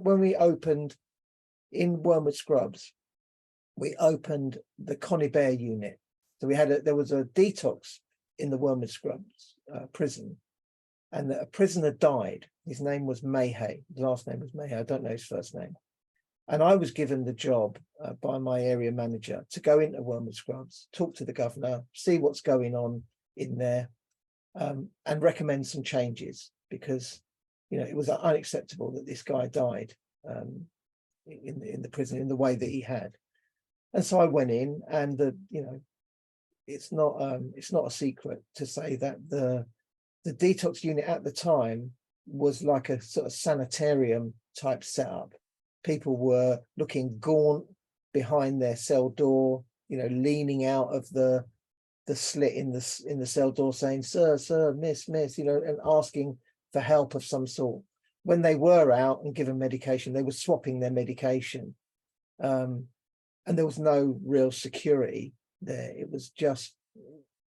when we opened in Wormwood Scrubs, we opened the Conibeere unit. So there was a detox in the Wormwood Scrubs prison, and a prisoner died. His name was Mayhay. His last name was Mayhay. I don't know his first name. And I was given the job by my area manager to go into Wormwood Scrubs, talk to the governor, see what's going on in there, and recommend some changes, because, you know, it was unacceptable that this guy died in the prison in the way that he had. And so I went in, and it's not a secret to say that the detox unit at the time was like a sort of sanitarium type setup. People were looking gaunt behind their cell door, you know, leaning out of the slit in the cell door, saying, "Sir, miss," you know, and asking for help of some sort. When they were out and given medication, they were swapping their medication, and there was no real security there. It was just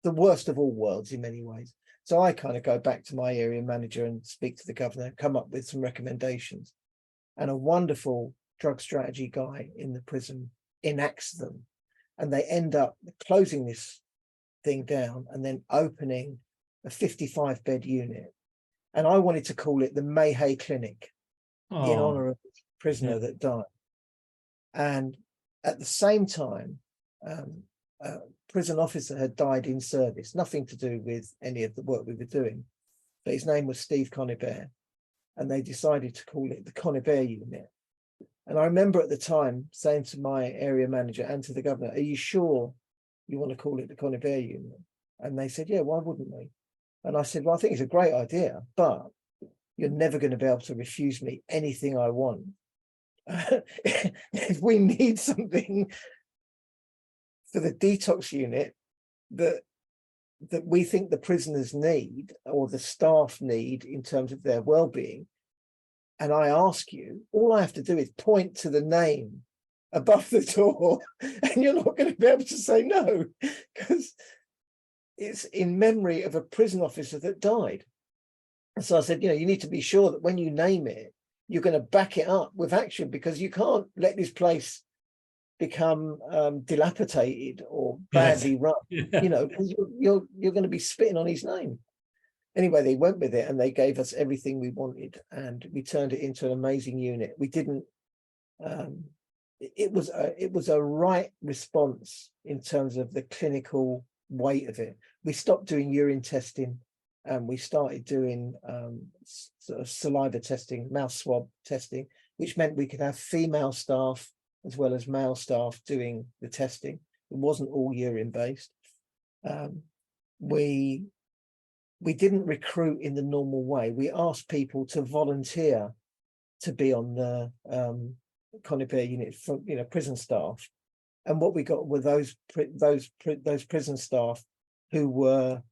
the worst of all worlds in many ways. So I kind of go back to my area manager and speak to the governor, come up with some recommendations. And a wonderful drug strategy guy in the prison enacts them. And they end up closing this thing down and then opening a 55-bed unit. And I wanted to call it the Mayhay Clinic in honor of the prisoner that died. And at the same time, a prison officer had died in service, nothing to do with any of the work we were doing. But his name was Steve Conibeere. And they decided to call it the Conibeere Unit. And I remember at the time saying to my area manager and to the governor, "Are you sure you want to call it the Conibeere Unit?" And they said, "Yeah, why wouldn't we?" And I said, "Well, I think it's a great idea, but you're never going to be able to refuse me anything I want. If we need something for the detox unit that we think the prisoners need or the staff need in terms of their well-being, and I ask you, all I have to do is point to the name above the door and you're not going to be able to say no, because it's in memory of a prison officer that died." And so I said, you need to be sure that when you name it, you're going to back it up with action, because you can't let this place become dilapidated or badly run, because you're going to be spitting on his name. Anyway, they went with it and they gave us everything we wanted, and we turned it into an amazing unit. We didn't it was a right response in terms of the clinical weight of it. We stopped doing urine testing and we started doing sort of saliva testing, mouth swab testing, which meant we could have female staff as well as male staff doing the testing. It wasn't all urine based. We didn't recruit in the normal way. We asked people to volunteer to be on the Conibeere unit for prison staff, and what we got were those prison staff who were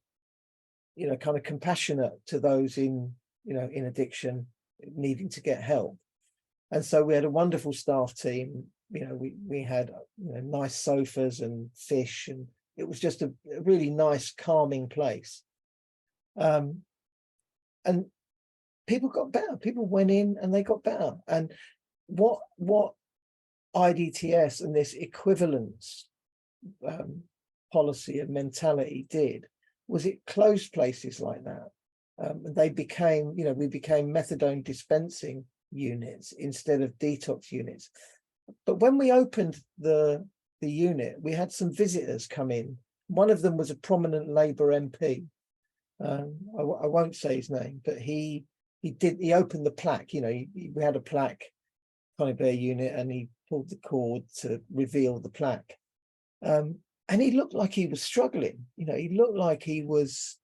kind of compassionate to those in addiction needing to get help. And so we had a wonderful staff team. We had nice sofas and fish, and it was just a really nice calming place. And people got better. People went in and they got better. And what IDTS and this equivalence policy and mentality did was it closed places like that. They became, we became methadone dispensing units instead of detox units. But when we opened the unit, we had some visitors come in. One of them was a prominent Labour MP. I won't say his name, but he opened the plaque. We had a plaque, Conibeere unit, and he pulled the cord to reveal the plaque. And he looked like he was struggling. He looked like he was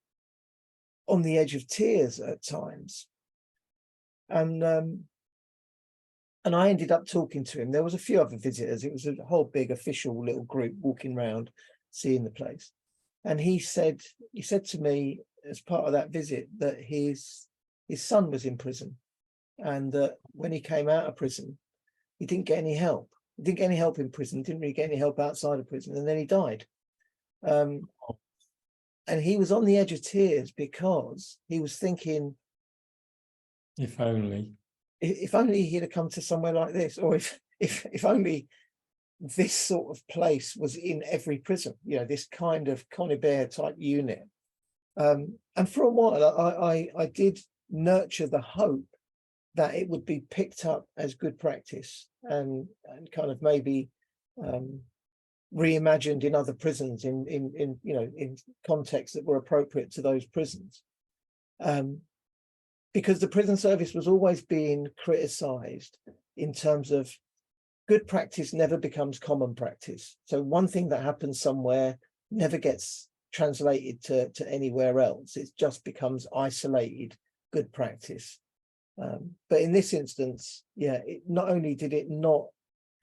on the edge of tears at times. And I ended up talking to him. There was a few other visitors. It was a whole big official little group walking around, seeing the place. And he said to me as part of that visit that his son was in prison, and that when he came out of prison, he didn't get any help. He didn't get any help in prison, didn't really get any help outside of prison, and then he died. And he was on the edge of tears because he was thinking, if only. if only he'd have come to somewhere like this, or if only this sort of place was in every prison, you know, this kind of Conibeere type unit. And for a while, I did nurture the hope that it would be picked up as good practice and kind of maybe reimagined in other prisons in you know, in contexts that were appropriate to those prisons. Because the prison service was always being criticised in terms of good practice never becomes common practice. So one thing that happens somewhere never gets translated to anywhere else. It just becomes isolated good practice. But in this instance, yeah, not only did it not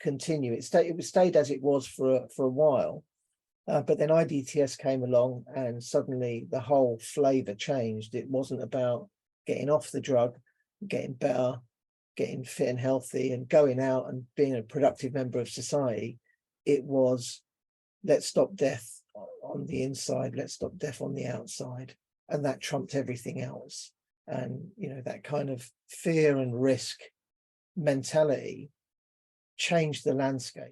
continue, it stayed as it was for a while, but then IDTS came along and suddenly the whole flavor changed. It wasn't about getting off the drug, getting better, getting fit and healthy and going out and being a productive member of society. It was, let's stop death on the inside, let's stop death on the outside. And that trumped everything else. And, you know, that kind of fear and risk mentality changed the landscape.